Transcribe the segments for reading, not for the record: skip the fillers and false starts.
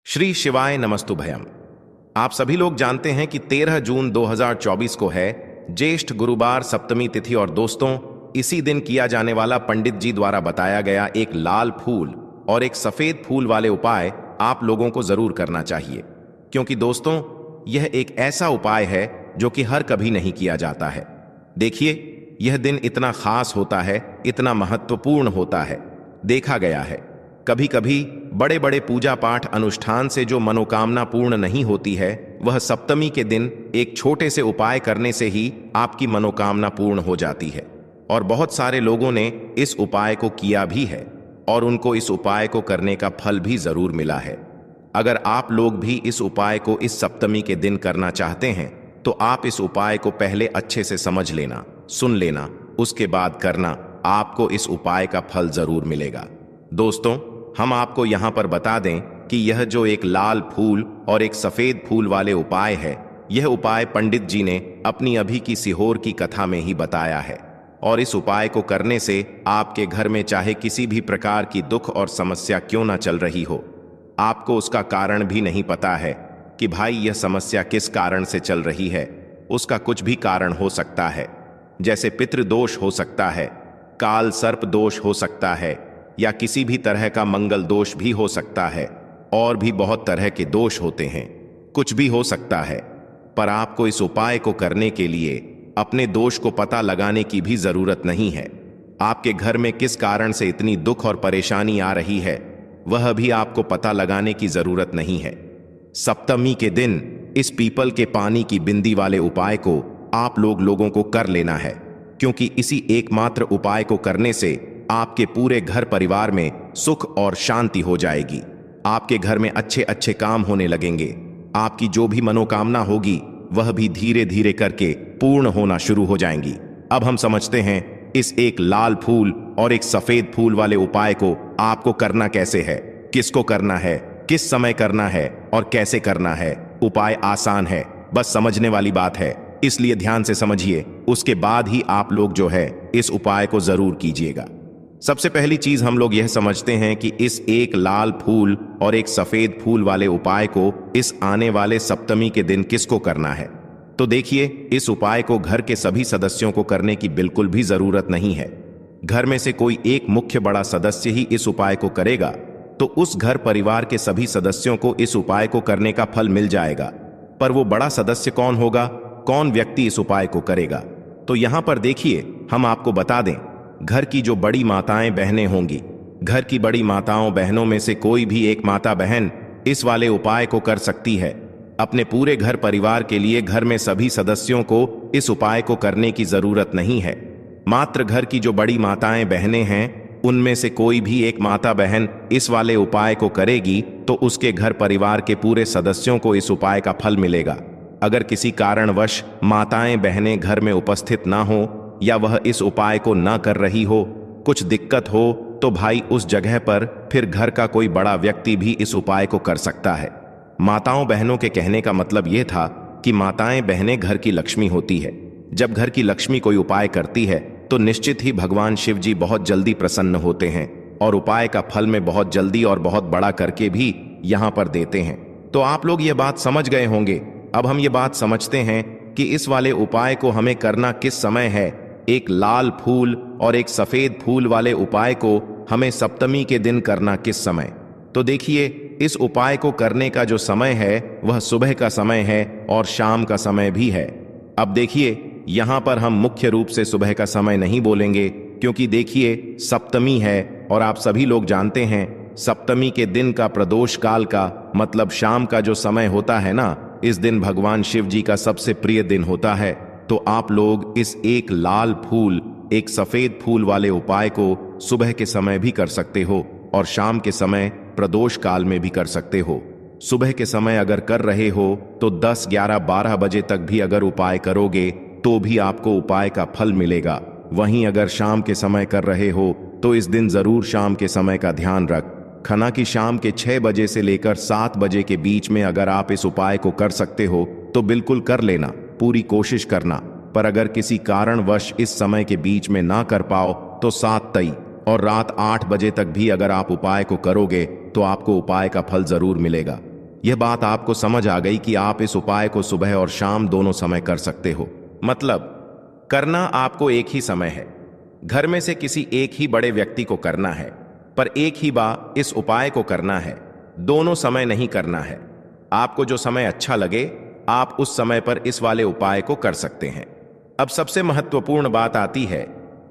श्री शिवाय नमस्तुभयम। आप सभी लोग जानते हैं कि 13 जून 2024 को है ज्येष्ठ गुरुवार सप्तमी तिथि। और दोस्तों, इसी दिन किया जाने वाला पंडित जी द्वारा बताया गया एक लाल फूल और एक सफेद फूल वाले उपाय आप लोगों को जरूर करना चाहिए, क्योंकि दोस्तों यह एक ऐसा उपाय है जो कि हर कभी नहीं किया जाता है। देखिए, यह दिन इतना खास होता है, इतना महत्वपूर्ण होता है। देखा गया है कभी कभी बड़े बड़े पूजा पाठ अनुष्ठान से जो मनोकामना पूर्ण नहीं होती है, वह सप्तमी के दिन एक छोटे से उपाय करने से ही आपकी मनोकामना पूर्ण हो जाती है। और बहुत सारे लोगों ने इस उपाय को किया भी है और उनको इस उपाय को करने का फल भी जरूर मिला है। अगर आप लोग भी इस उपाय को इस सप्तमी के दिन करना चाहते हैं तो आप इस उपाय को पहले अच्छे से समझ लेना, सुन लेना, उसके बाद करना। आपको इस उपाय का फल जरूर मिलेगा। दोस्तों, हम आपको यहां पर बता दें कि यह जो एक लाल फूल और एक सफेद फूल वाले उपाय है, यह उपाय पंडित जी ने अपनी अभी की सीहोर की कथा में ही बताया है। और इस उपाय को करने से आपके घर में चाहे किसी भी प्रकार की दुख और समस्या क्यों ना चल रही हो, आपको उसका कारण भी नहीं पता है कि भाई यह समस्या किस कारण से चल रही है। उसका कुछ भी कारण हो सकता है, जैसे पितृदोष हो सकता है, काल सर्प दोष हो सकता है, या किसी भी तरह का मंगल दोष भी हो सकता है। और भी बहुत तरह के दोष होते हैं, कुछ भी हो सकता है। पर आपको इस उपाय को करने के लिए अपने दोष को पता लगाने की भी जरूरत नहीं है। आपके घर में किस कारण से इतनी दुख और परेशानी आ रही है, वह भी आपको पता लगाने की जरूरत नहीं है। सप्तमी के दिन इस पीपल के पानी की बिंदी वाले उपाय को आप लोगों को कर लेना है, क्योंकि इसी एकमात्र उपाय को करने से आपके पूरे घर परिवार में सुख और शांति हो जाएगी। आपके घर में अच्छे अच्छे काम होने लगेंगे। आपकी जो भी मनोकामना होगी वह भी धीरे धीरे करके पूर्ण होना शुरू हो जाएंगी। अब हम समझते हैं इस एक लाल फूल और एक सफेद फूल वाले उपाय को आपको करना कैसे है, किसको करना है, किस समय करना है और कैसे करना है। उपाय आसान है, बस समझने वाली बात है, इसलिए ध्यान से समझिए। उसके बाद ही आप लोग जो है इस उपाय को जरूर कीजिएगा। सबसे पहली चीज हम लोग यह समझते हैं कि इस एक लाल फूल और एक सफेद फूल वाले उपाय को इस आने वाले सप्तमी के दिन किसको करना है। तो देखिए, इस उपाय को घर के सभी सदस्यों को करने की बिल्कुल भी जरूरत नहीं है। घर में से कोई एक मुख्य बड़ा सदस्य ही इस उपाय को करेगा तो उस घर परिवार के सभी सदस्यों को इस उपाय को करने का फल मिल जाएगा। पर वो बड़ा सदस्य कौन होगा, कौन व्यक्ति इस उपाय को करेगा? तो यहां पर देखिए, हम आपको बता दें, घर की जो बड़ी माताएं बहनें होंगी, घर की बड़ी माताओं बहनों में से कोई भी एक माता बहन इस वाले उपाय को कर सकती है। अपने पूरे घर परिवार के लिए घर में सभी सदस्यों को इस उपाय को करने की जरूरत नहीं है। मात्र घर की जो बड़ी माताएं बहनें हैं, उनमें से कोई भी एक माता बहन इस वाले उपाय को करेगी तो उसके घर परिवार के पूरे सदस्यों को इस उपाय का फल मिलेगा। अगर किसी कारणवश माताएं बहनें घर में उपस्थित ना हो या वह इस उपाय को ना कर रही हो, कुछ दिक्कत हो, तो भाई उस जगह पर फिर घर का कोई बड़ा व्यक्ति भी इस उपाय को कर सकता है। माताओं बहनों के कहने का मतलब यह था कि माताएं बहनें घर की लक्ष्मी होती है। जब घर की लक्ष्मी कोई उपाय करती है तो निश्चित ही भगवान शिव जी बहुत जल्दी प्रसन्न होते हैं और उपाय का फल में बहुत जल्दी और बहुत बड़ा करके भी यहां पर देते हैं। तो आप लोग ये बात समझ गए होंगे। अब हम ये बात समझते हैं कि इस वाले उपाय को हमें करना किस समय है। एक लाल फूल और एक सफेद फूल वाले उपाय को हमें सप्तमी के दिन करना किस समय? तो देखिए, इस उपाय को करने का जो समय है वह सुबह का समय है और शाम का समय भी है। अब देखिए, यहां पर हम मुख्य रूप से सुबह का समय नहीं बोलेंगे, क्योंकि देखिए सप्तमी है और आप सभी लोग जानते हैं सप्तमी के दिन का प्रदोष काल का मतलब शाम का जो समय होता है ना, इस दिन भगवान शिव जी का सबसे प्रिय दिन होता है। तो आप लोग इस एक लाल फूल एक सफेद फूल वाले उपाय को सुबह के समय भी कर सकते हो और शाम के समय प्रदोष काल में भी कर सकते हो। सुबह के समय अगर कर रहे हो तो 10, 11, 12 बजे तक भी अगर उपाय करोगे तो भी आपको उपाय का फल मिलेगा। वहीं अगर शाम के समय कर रहे हो तो इस दिन जरूर शाम के समय का ध्यान रख खना कि शाम के 6 बजे से लेकर 7 बजे के बीच में अगर आप इस उपाय को कर सकते हो तो बिल्कुल कर लेना, पूरी कोशिश करना। पर अगर किसी कारणवश इस समय के बीच में ना कर पाओ तो 7 तई और रात 8 बजे तक भी अगर आप उपाय को करोगे तो आपको उपाय का फल जरूर मिलेगा। यह बात आपको समझ आ गई कि आप इस उपाय को सुबह और शाम दोनों समय कर सकते हो। मतलब करना आपको एक ही समय है, घर में से किसी एक ही बड़े व्यक्ति को करना है, पर एक ही बार इस उपाय को करना है, दोनों समय नहीं करना है। आपको जो समय अच्छा लगे आप उस समय पर इस वाले उपाय को कर सकते हैं। अब सबसे महत्वपूर्ण बात आती है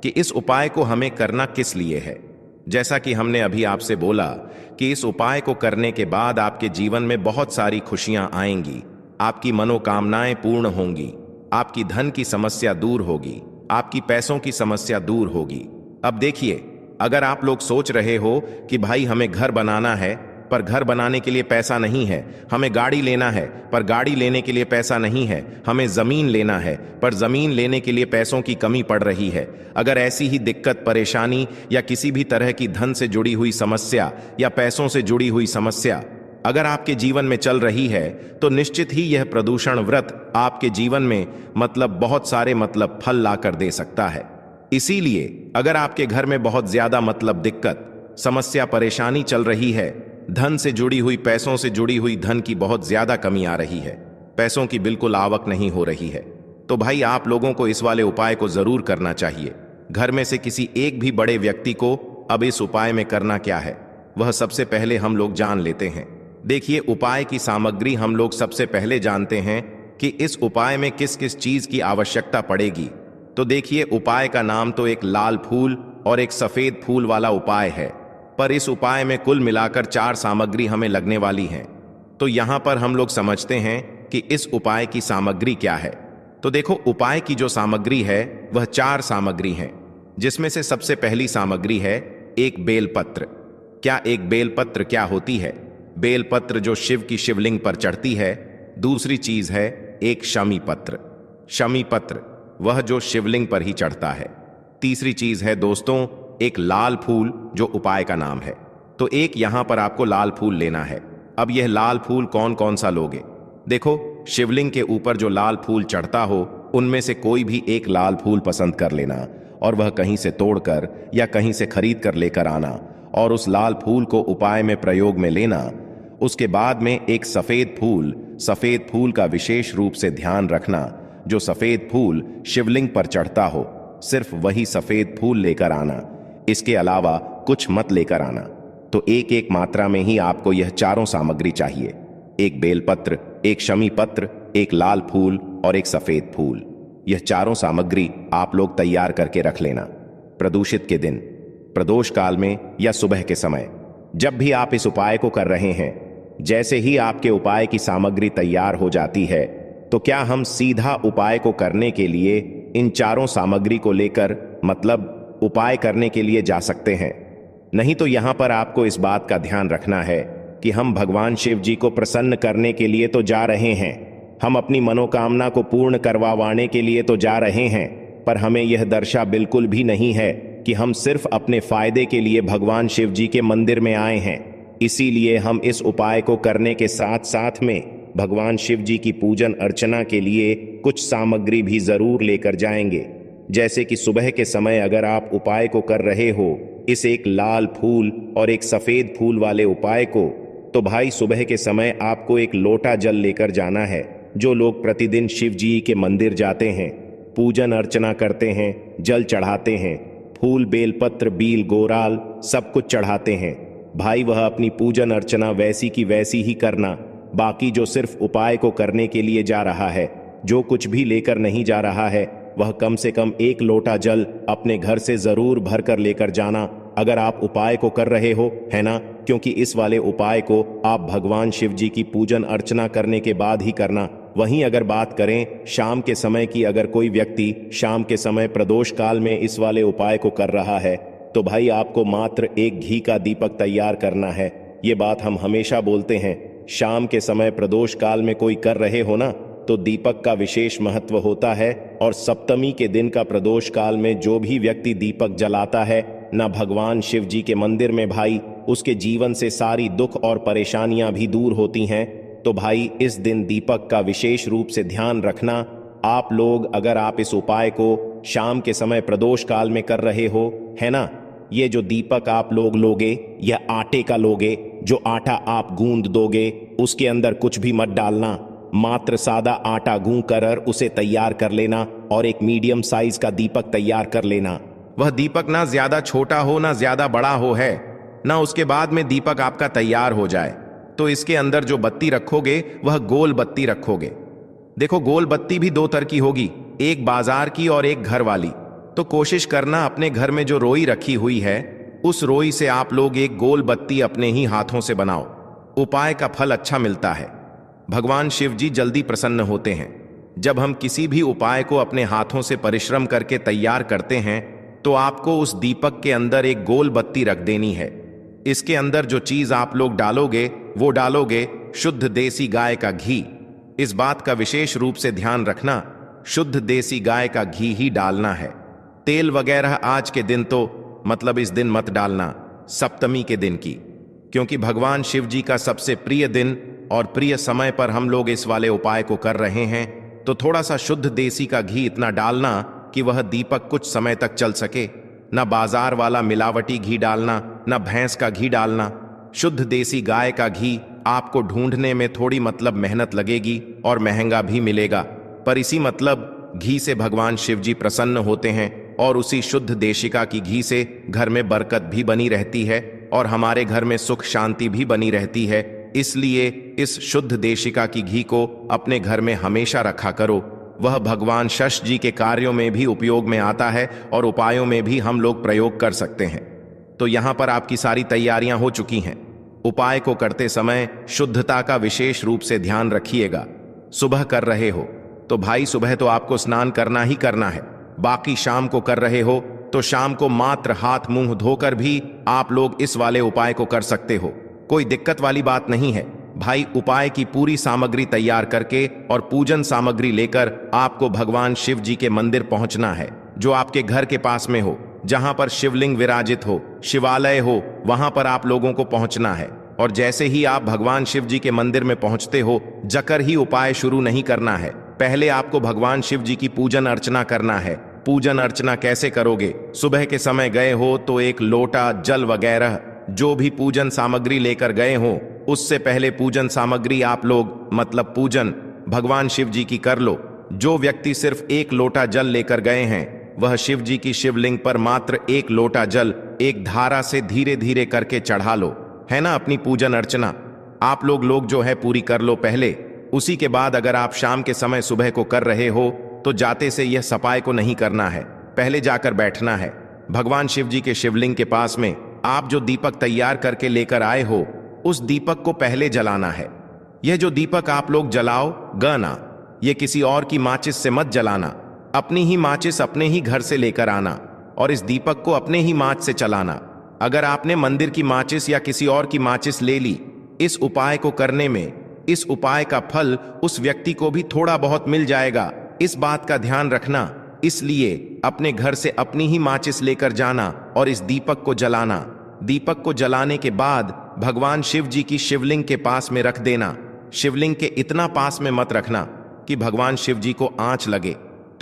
कि इस उपाय को हमें करना किस लिए है। जैसा कि हमने अभी आपसे बोला कि इस उपाय को करने के बाद आपके जीवन में बहुत सारी खुशियां आएंगी, आपकी मनोकामनाएं पूर्ण होंगी, आपकी धन की समस्या दूर होगी, आपकी पैसों की समस्या दूर होगी। अब देखिए, अगर आप लोग सोच रहे हो कि भाई हमें घर बनाना है पर घर बनाने के लिए पैसा नहीं है, हमें गाड़ी लेना है पर गाड़ी लेने के लिए पैसा नहीं है, हमें जमीन लेना है पर जमीन लेने के लिए पैसों की कमी पड़ रही है, अगर ऐसी ही दिक्कत, परेशानी या किसी भी तरह की धन से जुड़ी हुई समस्या या पैसों से जुड़ी हुई समस्या अगर आपके जीवन में चल रही है, तो निश्चित ही यह प्रदूषण व्रत आपके जीवन में बहुत सारे फल लाकर दे सकता है। इसीलिए अगर आपके घर में बहुत ज्यादा दिक्कत, समस्या, परेशानी चल रही है, धन से जुड़ी हुई, पैसों से जुड़ी हुई धन की बहुत ज्यादा कमी आ रही है, पैसों की बिल्कुल आवक नहीं हो रही है, तो भाई आप लोगों को इस वाले उपाय को जरूर करना चाहिए। घर में से किसी एक भी बड़े व्यक्ति को अब इस उपाय में करना क्या है, वह सबसे पहले हम लोग जान लेते हैं। देखिए, उपाय की सामग्री हम लोग सबसे पहले जानते हैं कि इस उपाय में किस किस चीज की आवश्यकता पड़ेगी। तो देखिए, उपाय का नाम तो एक लाल फूल और एक सफेद फूल वाला उपाय है, पर इस उपाय में कुल मिलाकर 4 सामग्री हमें लगने वाली हैं। तो यहां पर हम लोग समझते हैं कि इस उपाय की सामग्री क्या है। तो देखो, उपाय की जो सामग्री है वह 4 सामग्री हैं, जिसमें से सबसे पहली सामग्री है एक बेलपत्र। क्या एक बेलपत्र क्या होती है? बेलपत्र जो शिव की शिवलिंग पर चढ़ती है। दूसरी चीज है एक शमी पत्र। शमी पत्र वह जो शिवलिंग पर ही चढ़ता है। तीसरी चीज है दोस्तों एक लाल फूल, जो उपाय का नाम है। तो एक यहां पर आपको लाल फूल लेना है। अब यह लाल फूल कौन कौन सा लोगे? देखो, शिवलिंग के ऊपर जो लाल फूल चढ़ता हो उनमें से कोई भी एक लाल फूल पसंद कर लेना, और वह कहीं से तोड़कर या कहीं से खरीद कर लेकर आना, और उस लाल फूल को उपाय में प्रयोग में लेना। उसके बाद में एक सफेद फूल का विशेष रूप से ध्यान रखना। जो सफेद फूल शिवलिंग पर चढ़ता हो, सिर्फ वही सफेद फूल लेकर आना, इसके अलावा कुछ मत लेकर आना। तो एक एक मात्रा में ही आपको यह चारों सामग्री चाहिए, एक बेलपत्र, एक शमी पत्र, एक लाल फूल और एक सफेद फूल। यह चारों सामग्री आप लोग तैयार करके रख लेना। प्रदोषित के दिन, प्रदोष काल में या सुबह के समय, जब भी आप इस उपाय को कर रहे हैं, जैसे ही आपके उपाय की सामग्री तैयार हो जाती है, तो क्या हम सीधा उपाय को करने के लिए इन चारों सामग्री को लेकर उपाय करने के लिए जा सकते हैं? नहीं तो यहां पर आपको इस बात का ध्यान रखना है कि हम भगवान शिव जी को प्रसन्न करने के लिए तो जा रहे हैं, हम अपनी मनोकामना को पूर्ण करवाने के लिए तो जा रहे हैं, पर हमें यह दर्शा बिल्कुल भी नहीं है कि हम सिर्फ अपने फायदे के लिए भगवान शिव जी के मंदिर में आए हैं। इसीलिए हम इस उपाय को करने के साथ साथ में भगवान शिव जी की पूजन अर्चना के लिए कुछ सामग्री भी जरूर लेकर जाएंगे। जैसे कि सुबह के समय अगर आप उपाय को कर रहे हो, इस एक लाल फूल और एक सफेद फूल वाले उपाय को, तो भाई सुबह के समय आपको एक लोटा जल लेकर जाना है। जो लोग प्रतिदिन शिव जी के मंदिर जाते हैं, पूजन अर्चना करते हैं, जल चढ़ाते हैं, फूल, बेलपत्र, बील, गोराल सब कुछ चढ़ाते हैं, भाई वह अपनी पूजन अर्चना वैसी की वैसी ही करना। बाकी जो सिर्फ उपाय को करने के लिए जा रहा है, जो कुछ भी लेकर नहीं जा रहा है, वह कम से कम एक लोटा जल अपने घर से जरूर भर कर लेकर जाना, अगर आप उपाय को कर रहे हो, है ना? क्योंकि इस वाले उपाय को आप भगवान शिव जी की पूजन अर्चना करने के बाद ही करना। वहीं अगर बात करें शाम के समय की, अगर कोई व्यक्ति शाम के समय प्रदोष काल में इस वाले उपाय को कर रहा है, तो भाई आपको मात्र एक घी का दीपक तैयार करना है। ये बात हम हमेशा बोलते हैं, शाम के समय प्रदोष काल में कोई कर रहे हो ना, तो दीपक का विशेष महत्व होता है। और सप्तमी के दिन का प्रदोष काल में जो भी व्यक्ति दीपक जलाता है ना भगवान शिव जी के मंदिर में, भाई उसके जीवन से सारी दुख और परेशानियां भी दूर होती हैं। तो भाई इस दिन दीपक का विशेष रूप से ध्यान रखना। आप लोग अगर आप इस उपाय को शाम के समय प्रदोष काल में कर रहे हो, है ना, ये जो दीपक आप लोग लोगे, यह आटे का लोगे। जो आटा आप गूंद दोगे उसके अंदर कुछ भी मत डालना, मात्र सादा आटा गूंथ कर उसे तैयार कर लेना और एक मीडियम साइज का दीपक तैयार कर लेना। वह दीपक ना ज्यादा छोटा हो ना ज्यादा बड़ा हो है ना। उसके बाद में दीपक आपका तैयार हो जाए तो इसके अंदर जो बत्ती रखोगे वह गोल बत्ती रखोगे। देखो, गोल बत्ती भी दो तरह की होगी, एक बाजार की और एक घर वाली। तो कोशिश करना अपने घर में जो रोई रखी हुई है उस रोई से आप लोग एक गोल बत्ती अपने ही हाथों से बनाओ। उपाय का फल अच्छा मिलता है। भगवान शिव जी जल्दी प्रसन्न होते हैं। जब हम किसी भी उपाय को अपने हाथों से परिश्रम करके तैयार करते हैं तो आपको उस दीपक के अंदर एक गोल बत्ती रख देनी है। इसके अंदर जो चीज आप लोग डालोगे वो डालोगे शुद्ध देसी गाय का घी। इस बात का विशेष रूप से ध्यान रखना, शुद्ध देसी गाय का घी ही डालना है। तेल वगैरह आज के दिन तो मतलब इस दिन मत डालना, सप्तमी के दिन की, क्योंकि भगवान शिव जी का सबसे प्रिय दिन और प्रिय समय पर हम लोग इस वाले उपाय को कर रहे हैं। तो थोड़ा सा शुद्ध देसी का घी इतना डालना कि वह दीपक कुछ समय तक चल सके। न बाजार वाला मिलावटी घी डालना, न भैंस का घी डालना। शुद्ध देसी गाय का घी आपको ढूंढने में थोड़ी मतलब मेहनत लगेगी और महंगा भी मिलेगा, पर इसी मतलब घी से भगवान शिव जी प्रसन्न होते हैं और उसी शुद्ध देशिका की घी से घर में बरकत भी बनी रहती है और हमारे घर में सुख शांति भी बनी रहती है। इसलिए इस शुद्ध देशिका की घी को अपने घर में हमेशा रखा करो। वह भगवान शश जी के कार्यों में भी उपयोग में आता है और उपायों में भी हम लोग प्रयोग कर सकते हैं। तो यहाँ पर आपकी सारी तैयारियां हो चुकी हैं। उपाय को करते समय शुद्धता का विशेष रूप से ध्यान रखिएगा। सुबह कर रहे हो तो भाई सुबह तो आपको स्नान करना ही करना है। बाकी शाम को कर रहे हो तो शाम को मात्र हाथ मुंह धोकर भी आप लोग इस वाले उपाय को कर सकते हो। कोई दिक्कत वाली बात नहीं है भाई। उपाय की पूरी सामग्री तैयार करके और पूजन सामग्री लेकर आपको भगवान शिव जी के मंदिर पहुंचना है, जो आपके घर के पास में हो, जहां पर शिवलिंग विराजित हो, शिवालय हो, वहां पर आप लोगों को पहुंचना है। और जैसे ही आप भगवान शिव जी के मंदिर में पहुंचते हो, जकर ही उपाय शुरू नहीं करना है। पहले आपको भगवान शिव जी की पूजन अर्चना करना है। पूजन अर्चना कैसे करोगे? सुबह के समय गए हो तो एक लोटा जल वगैरह जो भी पूजन सामग्री लेकर गए हो, उससे पहले पूजन सामग्री आप लोग मतलब पूजन भगवान शिव जी की कर लो। जो व्यक्ति सिर्फ एक लोटा जल लेकर गए हैं वह शिव जी की शिवलिंग पर मात्र एक लोटा जल एक धारा से धीरे धीरे करके चढ़ा लो, है ना। अपनी पूजन अर्चना आप लोग जो है पूरी कर लो पहले। उसी के बाद अगर आप शाम के समय सुबह को कर रहे हो तो जाते से यह सफाई को नहीं करना है, पहले जाकर बैठना है। भगवान शिव जी के शिवलिंग के पास में आप जो दीपक तैयार करके लेकर आए हो उस दीपक को पहले जलाना है। यह जो दीपक आप लोग जलाओ गाना, यह किसी और की माचिस से मत जलाना। अपनी ही माचिस अपने ही घर से लेकर आना और इस दीपक को अपने ही माच से चलाना। अगर आपने मंदिर की माचिस या किसी और की माचिस ले ली, इस उपाय को करने में इस उपाय का फल उस व्यक्ति को भी थोड़ा बहुत मिल जाएगा। इस बात का ध्यान रखना। इसलिए अपने घर से अपनी ही माचिस लेकर जाना और इस दीपक को जलाना। दीपक को जलाने के बाद भगवान शिव जी की शिवलिंग के पास में रख देना। शिवलिंग के इतना पास में मत रखना कि भगवान शिव जी को आंच लगे।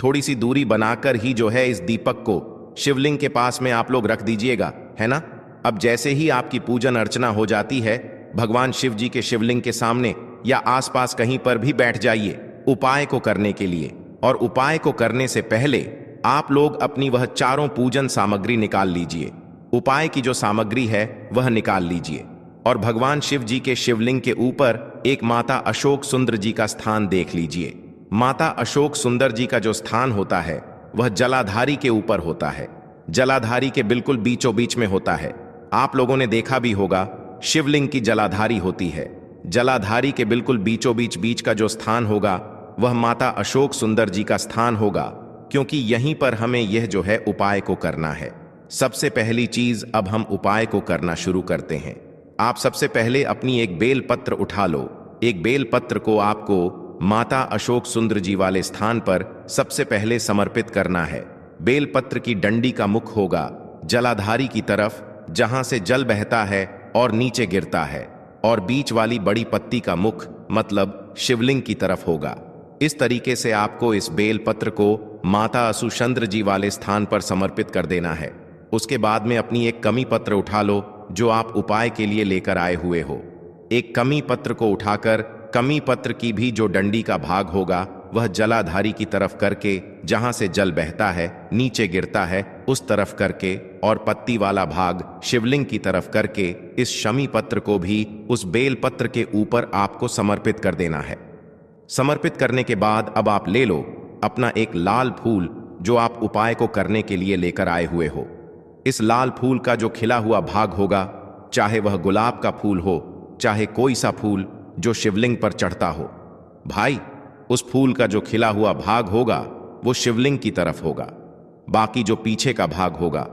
थोड़ी सी दूरी बनाकर ही जो है इस दीपक को शिवलिंग के पास में आप लोग रख दीजिएगा, है ना। अब जैसे ही आपकी पूजन अर्चना हो जाती है, भगवान शिव जी के शिवलिंग के सामने या आसपास कहीं पर भी बैठ जाइए उपाय को करने के लिए। और उपाय को करने से पहले आप लोग अपनी वह चारों पूजन सामग्री निकाल लीजिए। उपाय की जो सामग्री है वह निकाल लीजिए और भगवान शिव जी के शिवलिंग के ऊपर एक माता अशोक सुंदर जी का स्थान देख लीजिए। माता अशोक सुंदर जी का जो स्थान होता है वह जलाधारी के ऊपर होता है। जलाधारी के बिल्कुल बीचों बीच में होता है। आप लोगों ने देखा भी होगा शिवलिंग की जलाधारी होती है। जलाधारी के बिल्कुल बीचों बीच का जो स्थान होगा वह माता अशोक सुंदर जी का स्थान होगा, क्योंकि यहीं पर हमें यह जो है उपाय को करना है। सबसे पहली चीज अब हम उपाय को करना शुरू करते हैं। आप सबसे पहले अपनी एक बेल पत्र उठा लो। एक बेल पत्र को आपको माता अशोक सुंदर जी वाले स्थान पर सबसे पहले समर्पित करना है। बेल पत्र की डंडी का मुख होगा जलाधारी की तरफ, जहां से जल बहता है और नीचे गिरता है, और बीच वाली बड़ी पत्ती का मुख मतलब शिवलिंग की तरफ होगा। इस तरीके से आपको इस बेल पत्र को माता अशुचंद्र जी वाले स्थान पर समर्पित कर देना है। उसके बाद में अपनी एक कमी पत्र उठा लो जो आप उपाय के लिए लेकर आए हुए हो। एक कमी पत्र को उठाकर कमी पत्र की भी जो डंडी का भाग होगा वह जलाधारी की तरफ करके, जहां से जल बहता है नीचे गिरता है उस तरफ करके, और पत्ती वाला भाग शिवलिंग की तरफ करके इस शमी पत्र को भी उस बेल पत्र के ऊपर आपको समर्पित कर देना है। समर्पित करने के बाद अब आप ले लो अपना एक लाल फूल जो आप उपाय को करने के लिए लेकर आए हुए हो। इस लाल फूल का जो खिला हुआ भाग होगा, चाहे वह गुलाब का फूल हो चाहे कोई सा फूल जो शिवलिंग पर चढ़ता हो, भाई उस फूल का जो खिला हुआ भाग होगा वो शिवलिंग की तरफ होगा। बाकी जो पीछे का भाग होगा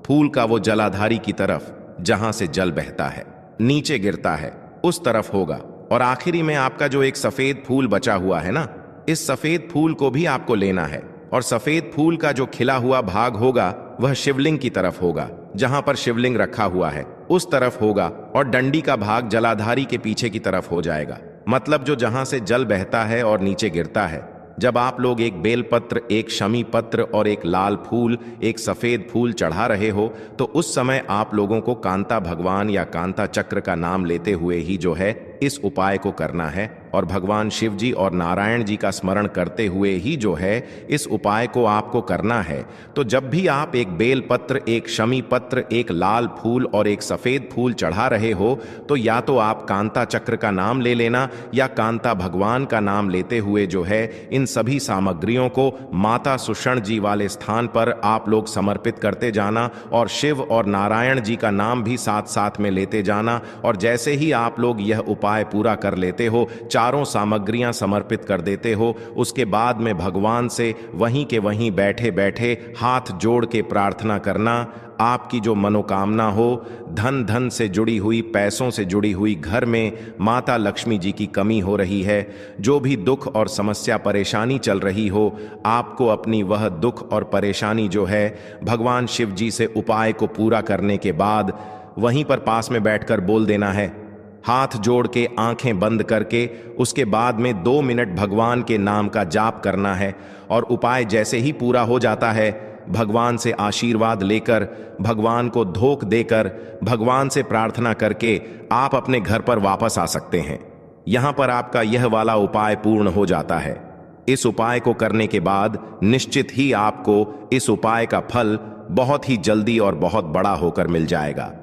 फूल का वो जलाधारी की तरफ, जहां से जल बहता है नीचे गिरता है उस तरफ होगा। और आखिरी में आपका जो एक सफेद फूल बचा हुआ है ना, इस सफेद फूल को भी आपको लेना है और सफेद फूल का जो खिला हुआ भाग होगा वह शिवलिंग की तरफ होगा, जहां पर शिवलिंग रखा हुआ है उस तरफ होगा, और डंडी का भाग जलाधारी के पीछे की तरफ हो जाएगा। मतलब जो जहां से जल बहता है और नीचे गिरता है। जब आप लोग एक बेलपत्र, एक शमी पत्र और एक लाल फूल, एक सफेद फूल चढ़ा रहे हो, तो उस समय आप लोगों को कांता भगवान या कांता चक्र का नाम लेते हुए ही जो है इस उपाय को करना है, और भगवान शिव जी और नारायण जी का स्मरण करते हुए ही जो है इस उपाय को आपको करना है। तो जब भी आप एक बेल पत्र, एक शमी पत्र, एक लाल फूल और एक सफेद फूल चढ़ा रहे हो, तो या तो आप कांता चक्र का नाम ले लेना या कांता भगवान का नाम लेते हुए जो है इन सभी सामग्रियों को माता सुषण जी वाले स्थान पर आप लोग समर्पित करते जाना, और शिव और नारायण जी का नाम भी साथ साथ में लेते जाना। और जैसे ही आप लोग यह उपाय पूरा कर लेते हो, चारों सामग्रियां समर्पित कर देते हो, उसके बाद में भगवान से वहीं के वहीं बैठे बैठे हाथ जोड़ के प्रार्थना करना, आपकी जो मनोकामना हो, धन से जुड़ी हुई, पैसों से जुड़ी हुई, घर में माता लक्ष्मी जी की कमी हो रही है, जो भी दुख और समस्या परेशानी चल रही हो, आपको अपनी वह दुख और परेशानी जो है भगवान शिव जी से उपाय को पूरा करने के बाद वहीं पर पास में बैठकर बोल देना है, हाथ जोड़ के आंखें बंद करके। उसके बाद में 2 मिनट भगवान के नाम का जाप करना है, और उपाय जैसे ही पूरा हो जाता है भगवान से आशीर्वाद लेकर, भगवान को धोख देकर, भगवान से प्रार्थना करके आप अपने घर पर वापस आ सकते हैं। यहां पर आपका यह वाला उपाय पूर्ण हो जाता है। इस उपाय को करने के बाद निश्चित ही आपको इस उपाय का फल बहुत ही जल्दी और बहुत बड़ा होकर मिल जाएगा।